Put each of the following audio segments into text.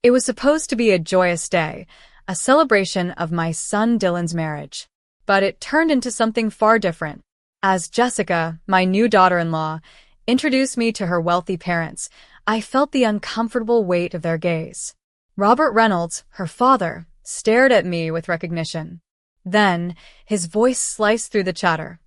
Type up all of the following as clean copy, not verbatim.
It was supposed to be a joyous day, a celebration of my son Dylan's marriage. But it turned into something far different. As Jessica, my new daughter-in-law, introduced me to her wealthy parents, I felt the uncomfortable weight of their gaze. Robert Reynolds, her father, stared at me with recognition. Then, his voice sliced through the chatter.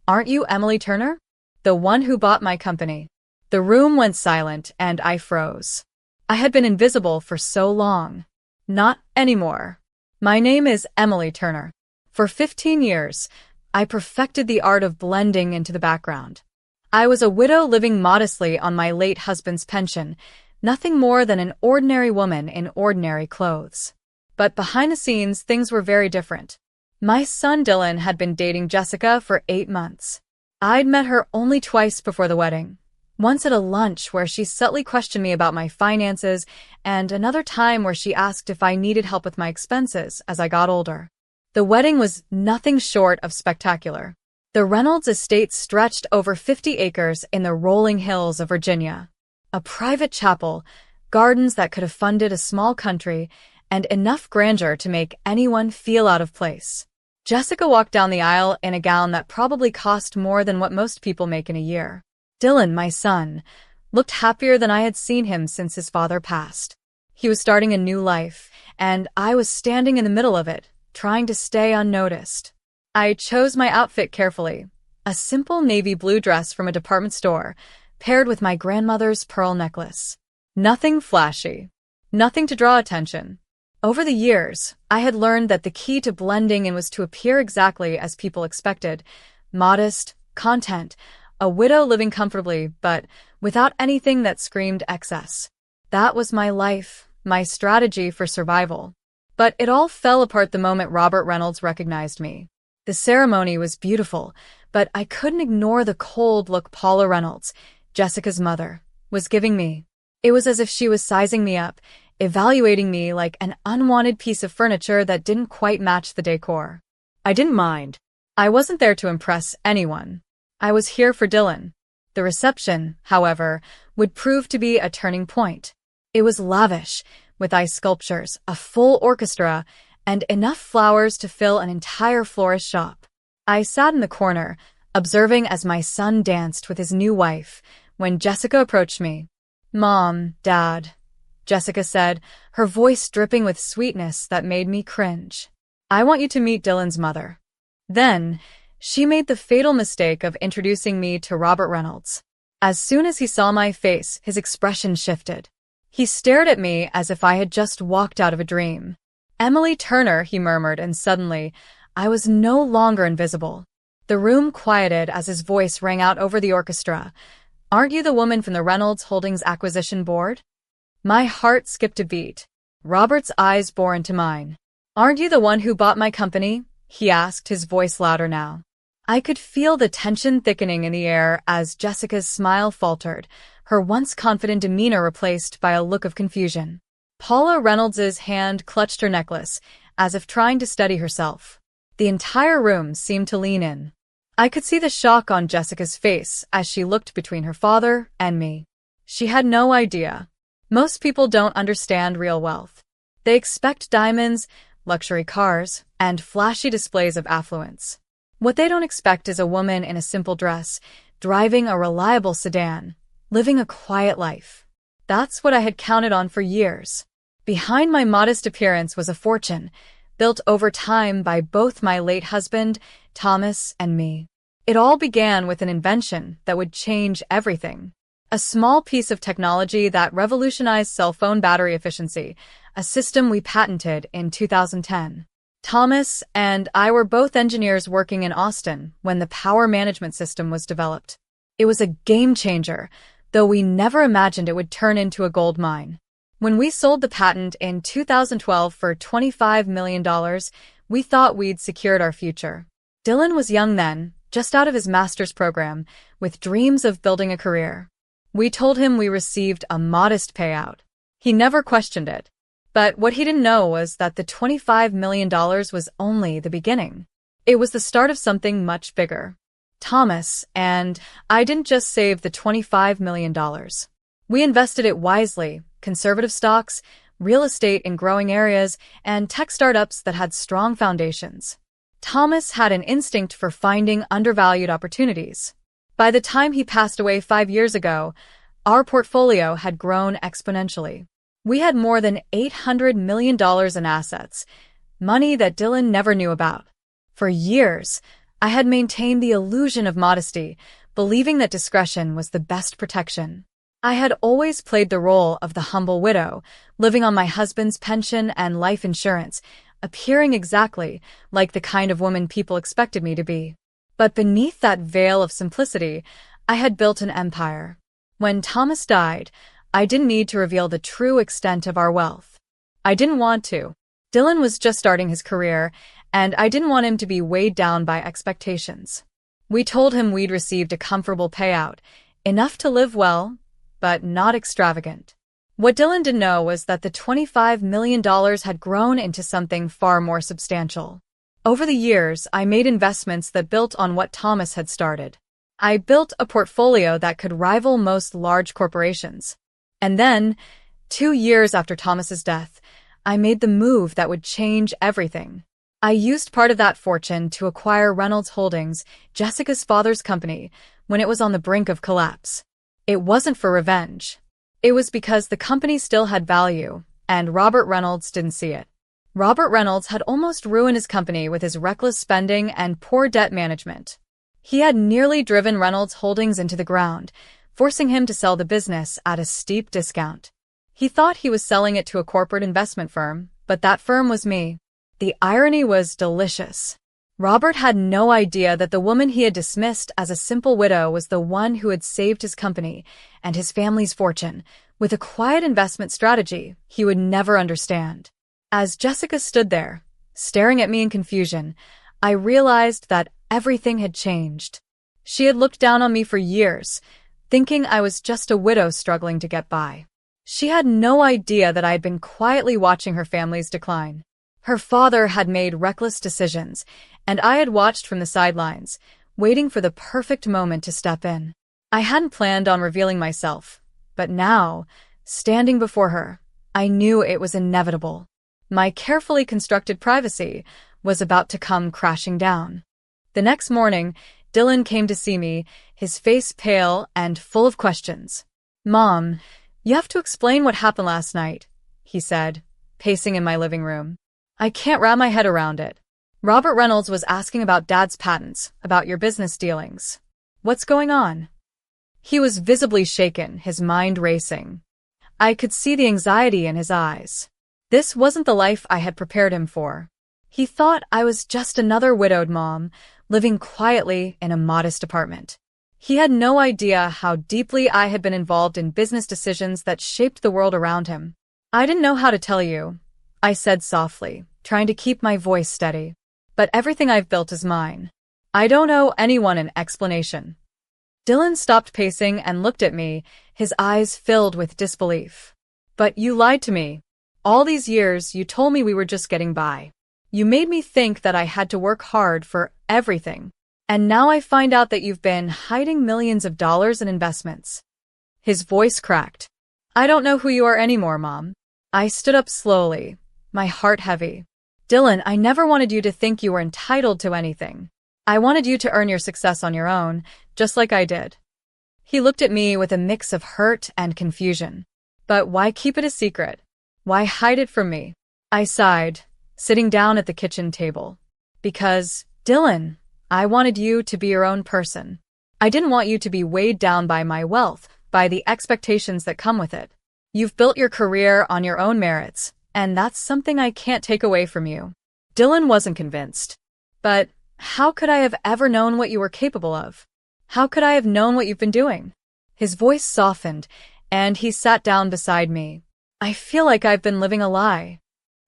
"Aren't you Emily Turner? The one who bought my company?" The room went silent, and I froze. I had been invisible for so long. Not anymore. My name is Emily Turner. For 15 years, I perfected the art of blending into the background. I was a widow living modestly on my late husband's pension, nothing more than an ordinary woman in ordinary clothes. But behind the scenes, things were very different. My son Dylan had been dating Jessica for 8 months. I'd met her only twice before the wedding. Once at a lunch where she subtly questioned me about my finances, and another time where she asked if I needed help with my expenses as I got older. The wedding was nothing short of spectacular. The Reynolds estate stretched over 50 acres in the rolling hills of Virginia. A private chapel, gardens that could have funded a small country, and enough grandeur to make anyone feel out of place. Jessica walked down the aisle in a gown that probably cost more than what most people make in a year. Dylan, my son, looked happier than I had seen him since his father passed. He was starting a new life, and I was standing in the middle of it, trying to stay unnoticed. I chose my outfit carefully, a simple navy blue dress from a department store, paired with my grandmother's pearl necklace. Nothing flashy, nothing to draw attention. Over the years, I had learned that the key to blending in was to appear exactly as people expected, modest, content, a widow living comfortably, but without anything that screamed excess. That was my life, my strategy for survival. But it all fell apart the moment Robert Reynolds recognized me. The ceremony was beautiful, but I couldn't ignore the cold look Paula Reynolds, Jessica's mother, was giving me. It was as if she was sizing me up, evaluating me like an unwanted piece of furniture that didn't quite match the decor. I didn't mind. I wasn't there to impress anyone. I was here for Dylan. The reception, however, would prove to be a turning point. It was lavish, with ice sculptures, a full orchestra, and enough flowers to fill an entire florist shop. I sat in the corner, observing as my son danced with his new wife, when Jessica approached me. "Mom, Dad," Jessica said, her voice dripping with sweetness that made me cringe. "I want you to meet Dylan's mother." Then, she made the fatal mistake of introducing me to Robert Reynolds. As soon as he saw my face, his expression shifted. He stared at me as if I had just walked out of a dream. "Emily Turner," he murmured, and suddenly, I was no longer invisible. The room quieted as his voice rang out over the orchestra. "Aren't you the woman from the Reynolds Holdings acquisition board?" My heart skipped a beat. Robert's eyes bore into mine. "Aren't you the one who bought my company?" he asked, his voice louder now. I could feel the tension thickening in the air as Jessica's smile faltered, her once confident demeanor replaced by a look of confusion. Paula Reynolds's hand clutched her necklace, as if trying to steady herself. The entire room seemed to lean in. I could see the shock on Jessica's face as she looked between her father and me. She had no idea. Most people don't understand real wealth. They expect diamonds, luxury cars, and flashy displays of affluence. What they don't expect is a woman in a simple dress, driving a reliable sedan, living a quiet life. That's what I had counted on for years. Behind my modest appearance was a fortune, built over time by both my late husband, Thomas, and me. It all began with an invention that would change everything. A small piece of technology that revolutionized cell phone battery efficiency, a system we patented in 2010. Thomas and I were both engineers working in Austin when the power management system was developed. It was a game changer, though we never imagined it would turn into a gold mine. When we sold the patent in 2012 for $25 million, we thought we'd secured our future. Dylan was young then, just out of his master's program, with dreams of building a career. We told him we received a modest payout. He never questioned it. But what he didn't know was that the $25 million was only the beginning. It was the start of something much bigger. Thomas and I didn't just save the $25 million. We invested it wisely, conservative stocks, real estate in growing areas, and tech startups that had strong foundations. Thomas had an instinct for finding undervalued opportunities. By the time he passed away 5 years ago, our portfolio had grown exponentially. We had more than $800 million in assets, money that Dylan never knew about. For years, I had maintained the illusion of modesty, believing that discretion was the best protection. I had always played the role of the humble widow, living on my husband's pension and life insurance, appearing exactly like the kind of woman people expected me to be. But beneath that veil of simplicity, I had built an empire. When Thomas died, I didn't need to reveal the true extent of our wealth. I didn't want to. Dylan was just starting his career, and I didn't want him to be weighed down by expectations. We told him we'd received a comfortable payout, enough to live well, but not extravagant. What Dylan didn't know was that the $25 million had grown into something far more substantial. Over the years, I made investments that built on what Thomas had started. I built a portfolio that could rival most large corporations. And then, 2 years after Thomas's death, I made the move that would change everything. I used part of that fortune to acquire Reynolds Holdings, Jessica's father's company, when it was on the brink of collapse. It wasn't for revenge. It was because the company still had value, and Robert Reynolds didn't see it. Robert Reynolds had almost ruined his company with his reckless spending and poor debt management. He had nearly driven Reynolds Holdings into the ground, forcing him to sell the business at a steep discount. He thought he was selling it to a corporate investment firm, but that firm was me. The irony was delicious. Robert had no idea that the woman he had dismissed as a simple widow was the one who had saved his company and his family's fortune with a quiet investment strategy he would never understand. As Jessica stood there, staring at me in confusion, I realized that everything had changed. She had looked down on me for years, thinking I was just a widow struggling to get by. She had no idea that I had been quietly watching her family's decline. Her father had made reckless decisions, and I had watched from the sidelines, waiting for the perfect moment to step in. I hadn't planned on revealing myself, but now, standing before her, I knew it was inevitable. My carefully constructed privacy was about to come crashing down. The next morning, Dylan came to see me, his face pale and full of questions. "Mom, you have to explain what happened last night," he said, pacing in my living room. "I can't wrap my head around it. Robert Reynolds was asking about Dad's patents, about your business dealings. What's going on?" He was visibly shaken, his mind racing. I could see the anxiety in his eyes. This wasn't the life I had prepared him for. He thought I was just another widowed mom, living quietly in a modest apartment. He had no idea how deeply I had been involved in business decisions that shaped the world around him. "I didn't know how to tell you," I said softly, trying to keep my voice steady. "But everything I've built is mine. I don't owe anyone an explanation." Dylan stopped pacing and looked at me, his eyes filled with disbelief. "But you lied to me. All these years, you told me we were just getting by. You made me think that I had to work hard for everything. And now I find out that you've been hiding millions of dollars in investments." His voice cracked. "I don't know who you are anymore, Mom." I stood up slowly, my heart heavy. "Dylan, I never wanted you to think you were entitled to anything. I wanted you to earn your success on your own, just like I did." He looked at me with a mix of hurt and confusion. "But why keep it a secret? Why hide it from me?" I sighed, sitting down at the kitchen table. "Because, Dylan, I wanted you to be your own person. I didn't want you to be weighed down by my wealth, by the expectations that come with it. You've built your career on your own merits, and that's something I can't take away from you." Dylan wasn't convinced. "But how could I have ever known what you were capable of? How could I have known what you've been doing?" His voice softened, and he sat down beside me. "I feel like I've been living a lie."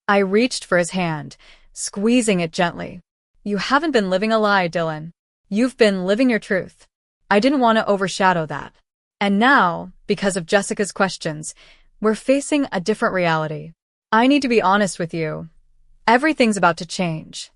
I reached for his hand, squeezing it gently. "You haven't been living a lie, Dylan. You've been living your truth." I didn't want to overshadow that. And now, because of Jessica's questions, we're facing a different reality. I need to be honest with you. Everything's about to change.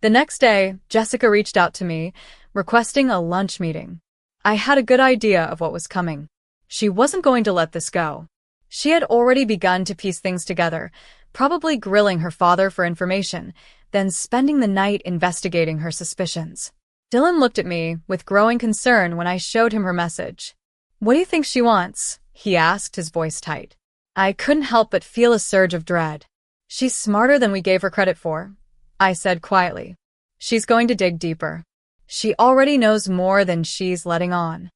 The next day, Jessica reached out to me, requesting a lunch meeting. I had a good idea of what was coming. She wasn't going to let this go. She had already begun to piece things together, probably grilling her father for information, then spending the night investigating her suspicions. Dylan looked at me with growing concern when I showed him her message. "What do you think she wants?" he asked, his voice tight. I couldn't help but feel a surge of dread. "She's smarter than we gave her credit for," I said quietly. "She's going to dig deeper. She already knows more than she's letting on."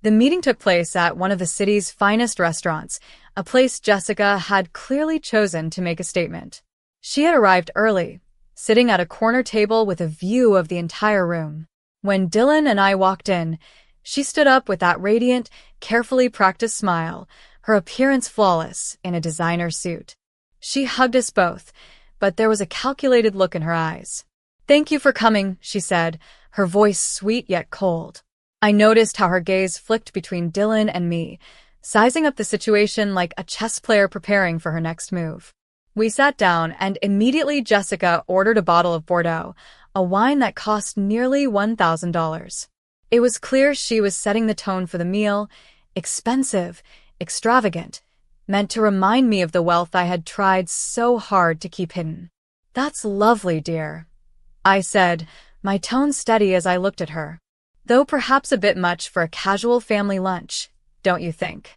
The meeting took place at one of the city's finest restaurants, a place Jessica had clearly chosen to make a statement. She had arrived early, sitting at a corner table with a view of the entire room. When Dylan and I walked in, she stood up with that radiant, carefully practiced smile, her appearance flawless in a designer suit. She hugged us both, but there was a calculated look in her eyes. "Thank you for coming," she said, her voice sweet yet cold. I noticed how her gaze flicked between Dylan and me, sizing up the situation like a chess player preparing for her next move. We sat down, and immediately Jessica ordered a bottle of Bordeaux, a wine that cost nearly $1,000. It was clear she was setting the tone for the meal, expensive, extravagant, meant to remind me of the wealth I had tried so hard to keep hidden. "That's lovely, dear," I said, my tone steady as I looked at her. "Though perhaps a bit much for a casual family lunch, don't you think?"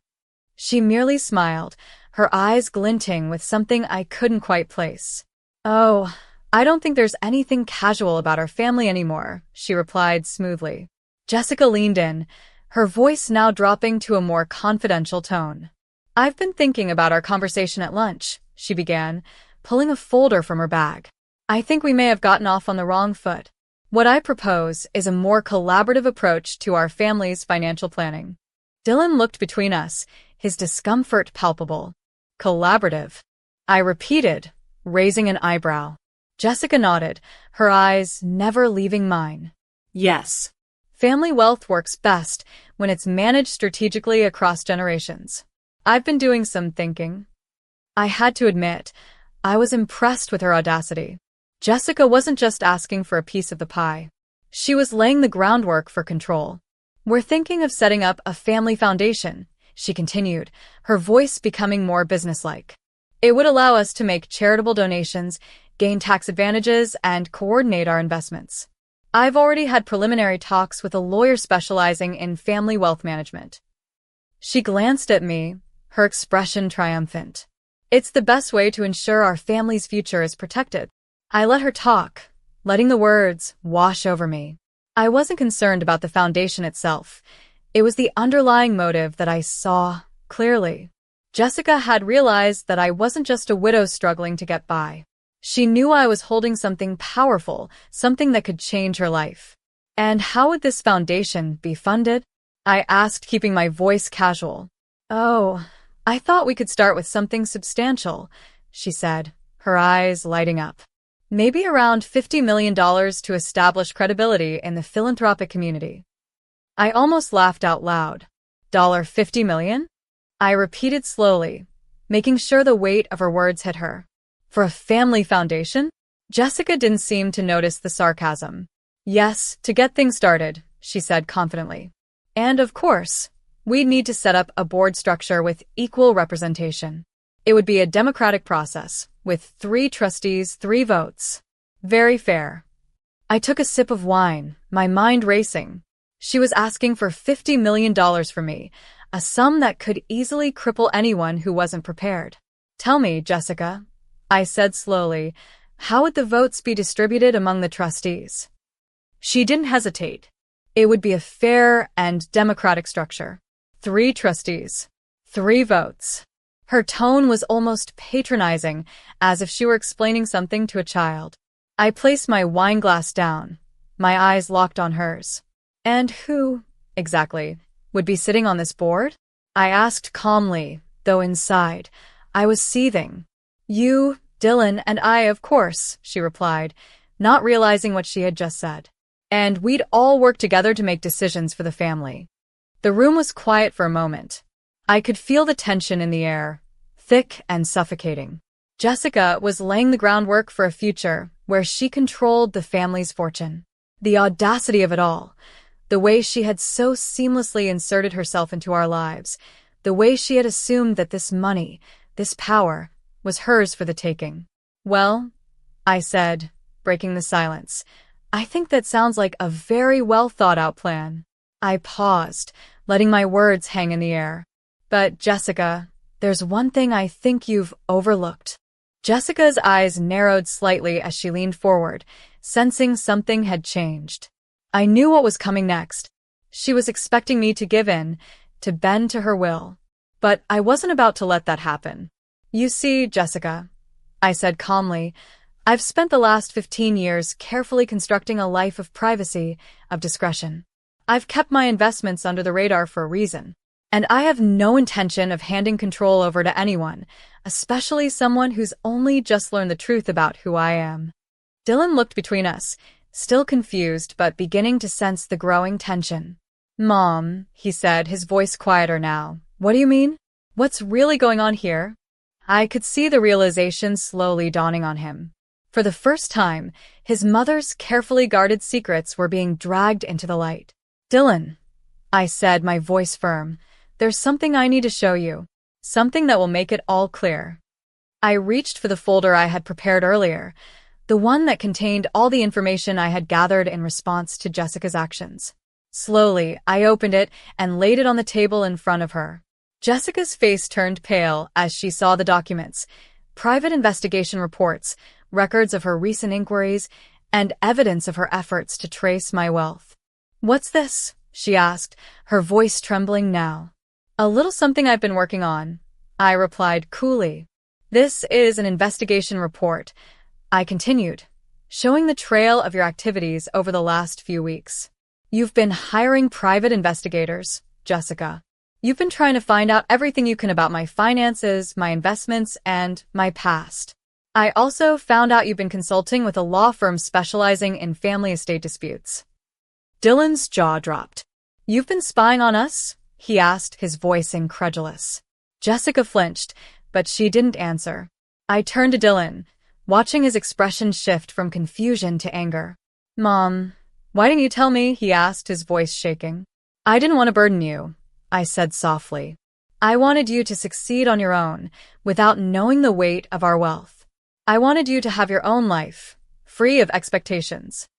She merely smiled, her eyes glinting with something I couldn't quite place. "Oh, I don't think there's anything casual about our family anymore," she replied smoothly. Jessica leaned in, her voice now dropping to a more confidential tone. "I've been thinking about our conversation at lunch," she began, pulling a folder from her bag. "I think we may have gotten off on the wrong foot. What I propose is a more collaborative approach to our family's financial planning." Dylan looked between us, his discomfort palpable. "Collaborative," I repeated, raising an eyebrow. Jessica nodded, her eyes never leaving mine. "Yes. Family wealth works best when it's managed strategically across generations. I've been doing some thinking." I had to admit, I was impressed with her audacity. Jessica wasn't just asking for a piece of the pie. She was laying the groundwork for control. "We're thinking of setting up a family foundation," she continued, her voice becoming more businesslike. "It would allow us to make charitable donations, gain tax advantages, and coordinate our investments. I've already had preliminary talks with a lawyer specializing in family wealth management." She glanced at me, her expression triumphant. "It's the best way to ensure our family's future is protected." I let her talk, letting the words wash over me. I wasn't concerned about the foundation itself. It was the underlying motive that I saw clearly. Jessica had realized that I wasn't just a widow struggling to get by. She knew I was holding something powerful, something that could change her life. "And how would this foundation be funded?" I asked, keeping my voice casual. "Oh, I thought we could start with something substantial," she said, her eyes lighting up. "Maybe around $50 million to establish credibility in the philanthropic community." I almost laughed out loud. $50 million? I repeated slowly, making sure the weight of her words hit her. "For a family foundation?" Jessica didn't seem to notice the sarcasm. "Yes, to get things started," she said confidently. "And of course, we'd need to set up a board structure with equal representation. It would be a democratic process, with 3 trustees, 3 votes. Very fair." I took a sip of wine, my mind racing. She was asking for $50 million from me, a sum that could easily cripple anyone who wasn't prepared. "Tell me, Jessica," I said slowly, "how would the votes be distributed among the trustees?" She didn't hesitate. It would be a fair and democratic structure. 3 trustees, 3 votes. Her tone was almost patronizing, as if she were explaining something to a child. I placed my wine glass down, my eyes locked on hers. "And who, exactly, would be sitting on this board?" I asked calmly, though inside, I was seething. "You, Dylan, and I, of course," she replied, not realizing what she had just said. "And we'd all work together to make decisions for the family." The room was quiet for a moment. I could feel the tension in the air, thick and suffocating. Jessica was laying the groundwork for a future where she controlled the family's fortune. The audacity of it all, the way she had so seamlessly inserted herself into our lives, the way she had assumed that this money, this power, was hers for the taking. "Well," I said, breaking the silence, "I think that sounds like a very well thought out plan." I paused, letting my words hang in the air. "But, Jessica, there's one thing I think you've overlooked." Jessica's eyes narrowed slightly as she leaned forward, sensing something had changed. I knew what was coming next. She was expecting me to give in, to bend to her will. But I wasn't about to let that happen. "You see, Jessica," I said calmly, "I've spent the last 15 years carefully constructing a life of privacy, of discretion. I've kept my investments under the radar for a reason. And I have no intention of handing control over to anyone, especially someone who's only just learned the truth about who I am." Dylan looked between us, still confused but beginning to sense the growing tension. "Mom," he said, his voice quieter now, "what do you mean? What's really going on here?" I could see the realization slowly dawning on him. For the first time, his mother's carefully guarded secrets were being dragged into the light. "Dylan," I said, my voice firm, "there's something I need to show you. Something that will make it all clear." I reached for the folder I had prepared earlier, the one that contained all the information I had gathered in response to Jessica's actions. Slowly, I opened it and laid it on the table in front of her. Jessica's face turned pale as she saw the documents, private investigation reports, records of her recent inquiries, and evidence of her efforts to trace my wealth. "What's this?" she asked, her voice trembling now. "A little something I've been working on," I replied coolly. "This is an investigation report," I continued, "showing the trail of your activities over the last few weeks. You've been hiring private investigators, Jessica. You've been trying to find out everything you can about my finances, my investments, and my past. I also found out you've been consulting with a law firm specializing in family estate disputes." Dylan's jaw dropped. "You've been spying on us?" he asked, his voice incredulous. Jessica flinched, but she didn't answer. I turned to Dylan, watching his expression shift from confusion to anger. "Mom, why didn't you tell me?" he asked, his voice shaking. "I didn't want to burden you," I said softly. "I wanted you to succeed on your own, without knowing the weight of our wealth. I wanted you to have your own life, free of expectations."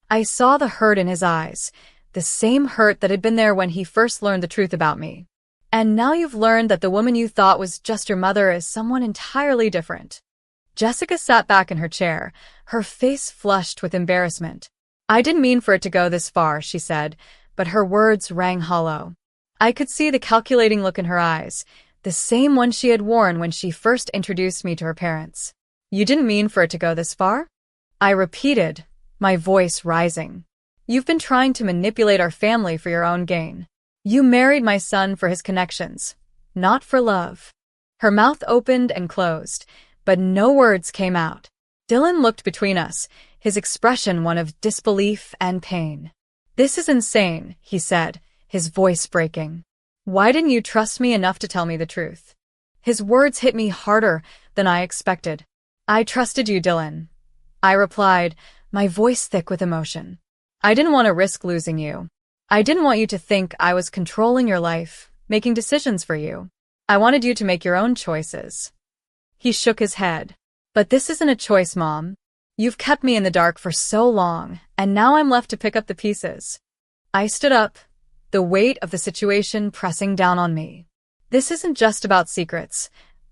I saw the hurt in his eyes, the same hurt that had been there when he first learned the truth about me. "And now you've learned that the woman you thought was just your mother is someone entirely different." Jessica sat back in her chair, her face flushed with embarrassment. "I didn't mean for it to go this far," she said, but her words rang hollow. I could see the calculating look in her eyes, the same one she had worn when she first introduced me to her parents. "You didn't mean for it to go this far?" I repeated, my voice rising. "You've been trying to manipulate our family for your own gain. You married my son for his connections, not for love." Her mouth opened and closed, but no words came out. Dylan looked between us, his expression one of disbelief and pain. "This is insane," he said, his voice breaking. "Why didn't you trust me enough to tell me the truth?" His words hit me harder than I expected. "I trusted you, Dylan," I replied, my voice thick with emotion. "I didn't want to risk losing you. I didn't want you to think I was controlling your life, making decisions for you. I wanted you to make your own choices." He shook his head. "But this isn't a choice, Mom. You've kept me in the dark for so long, and now I'm left to pick up the pieces." I stood up, the weight of the situation pressing down on me. "This isn't just about secrets,"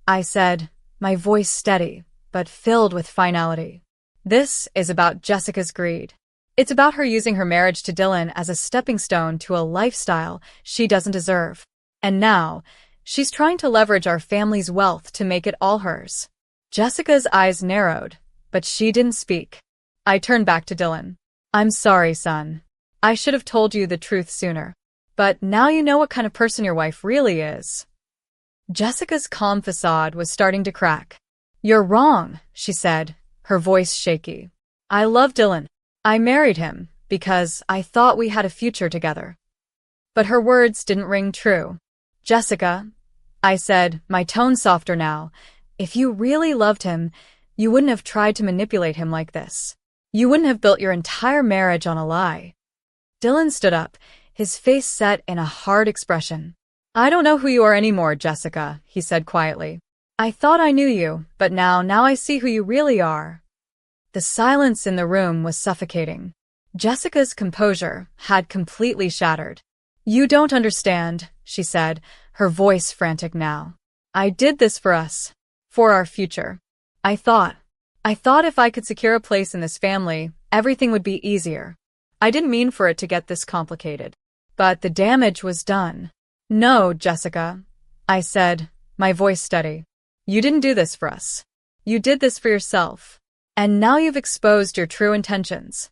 I said, my voice steady, but filled with finality. "This is about Jessica's greed. It's about her using her marriage to Dylan as a stepping stone to a lifestyle she doesn't deserve. And now, she's trying to leverage our family's wealth to make it all hers." Jessica's eyes narrowed, but she didn't speak. I turned back to Dylan. "I'm sorry, son. I should have told you the truth sooner. But now you know what kind of person your wife really is." Jessica's calm facade was starting to crack. "You're wrong," she said, her voice shaky. "I love Dylan. I married him because I thought we had a future together." But her words didn't ring true. "Jessica," I said, my tone softer now, "if you really loved him, you wouldn't have tried to manipulate him like this. You wouldn't have built your entire marriage on a lie." Dylan stood up, his face set in a hard expression. I don't know who you are anymore, Jessica, he said quietly. I thought I knew you, but now I see who you really are. The silence in the room was suffocating. Jessica's composure had completely shattered. You don't understand, she said, her voice frantic now. I did this for us. For our future. I thought if I could secure a place in this family, everything would be easier. I didn't mean for it to get this complicated. But the damage was done. No, Jessica, I said, my voice steady. You didn't do this for us. You did this for yourself. And now you've exposed your true intentions.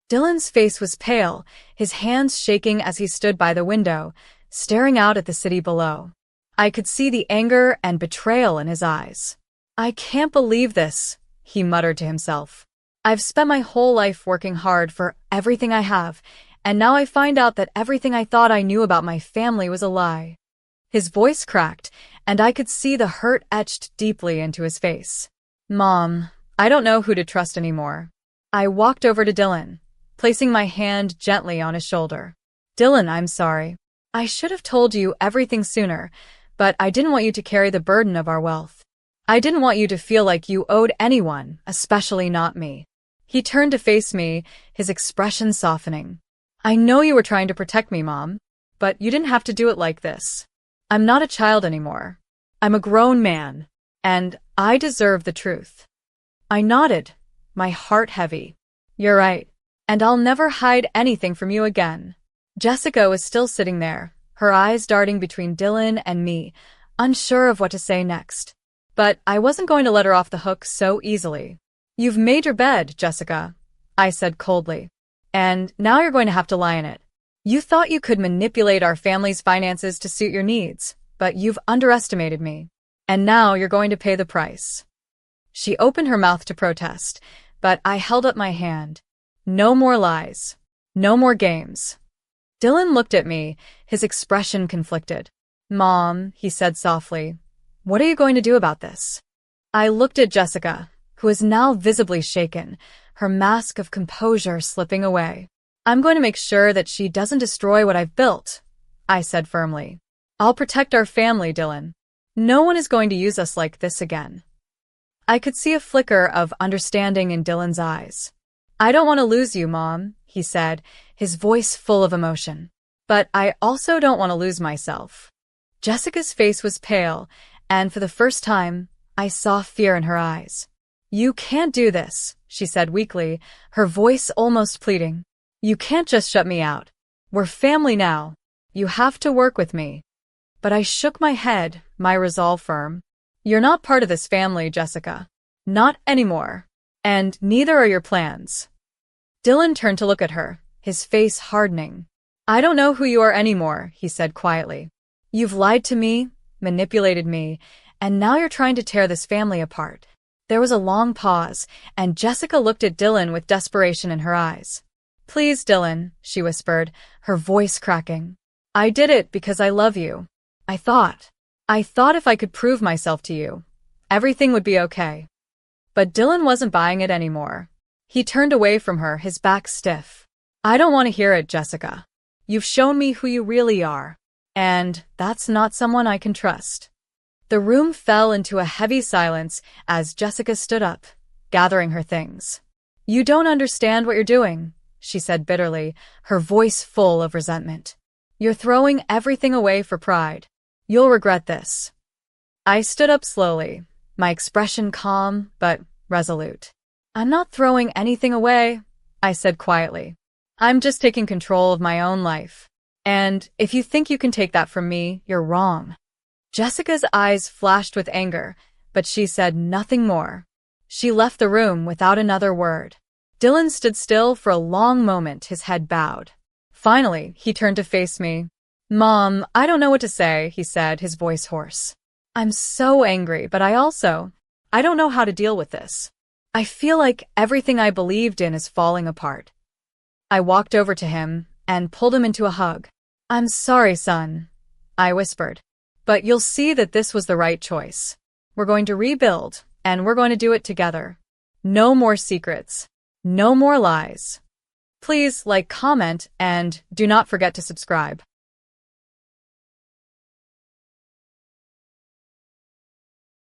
Dylan's face was pale, his hands shaking as he stood by the window, staring out at the city below. I could see the anger and betrayal in his eyes. I can't believe this, he muttered to himself. I've spent my whole life working hard for everything I have, and now I find out that everything I thought I knew about my family was a lie. His voice cracked, and I could see the hurt etched deeply into his face. Mom, I don't know who to trust anymore. I walked over to Dylan, placing my hand gently on his shoulder. Dylan, I'm sorry. I should have told you everything sooner, but I didn't want you to carry the burden of our wealth. I didn't want you to feel like you owed anyone, especially not me. He turned to face me, his expression softening. I know you were trying to protect me, Mom, but you didn't have to do it like this. I'm not a child anymore. I'm a grown man, and I deserve the truth. I nodded, my heart heavy. You're right, and I'll never hide anything from you again. Jessica was still sitting there, her eyes darting between Dylan and me, unsure of what to say next. But I wasn't going to let her off the hook so easily. You've made your bed, Jessica, I said coldly. And now you're going to have to lie in it. You thought you could manipulate our family's finances to suit your needs, but you've underestimated me. And now you're going to pay the price. She opened her mouth to protest, but I held up my hand. No more lies. No more games. Dylan looked at me, his expression conflicted. Mom, he said softly, what are you going to do about this? I looked at Jessica, who was now visibly shaken, her mask of composure slipping away. I'm going to make sure that she doesn't destroy what I've built, I said firmly. I'll protect our family, Dylan. No one is going to use us like this again. I could see a flicker of understanding in Dylan's eyes. I don't want to lose you, Mom, he said, his voice full of emotion. But I also don't want to lose myself. Jessica's face was pale, and for the first time, I saw fear in her eyes. You can't do this, she said weakly, her voice almost pleading. You can't just shut me out. We're family now. You have to work with me. But I shook my head, my resolve firm. You're not part of this family, Jessica. Not anymore. And neither are your plans. Dylan turned to look at her, his face hardening. I don't know who you are anymore, he said quietly. You've lied to me, manipulated me, and now you're trying to tear this family apart. There was a long pause, and Jessica looked at Dylan with desperation in her eyes. Please, Dylan, she whispered, her voice cracking. I did it because I love you. I thought if I could prove myself to you, everything would be okay. But Dylan wasn't buying it anymore. He turned away from her, his back stiff. I don't want to hear it, Jessica. You've shown me who you really are. And that's not someone I can trust. The room fell into a heavy silence as Jessica stood up, gathering her things. You don't understand what you're doing, she said bitterly, her voice full of resentment. You're throwing everything away for pride. You'll regret this. I stood up slowly, my expression calm but resolute. I'm not throwing anything away, I said quietly. I'm just taking control of my own life. And if you think you can take that from me, you're wrong. Jessica's eyes flashed with anger, but she said nothing more. She left the room without another word. Dylan stood still for a long moment, his head bowed. Finally, he turned to face me. Mom, I don't know what to say, he said, his voice hoarse. I'm so angry, but I don't know how to deal with this. I feel like everything I believed in is falling apart. I walked over to him and pulled him into a hug. I'm sorry, son, I whispered. But you'll see that this was the right choice. We're going to rebuild, and we're going to do it together. No more secrets. No more lies. Please like, comment, and do not forget to subscribe.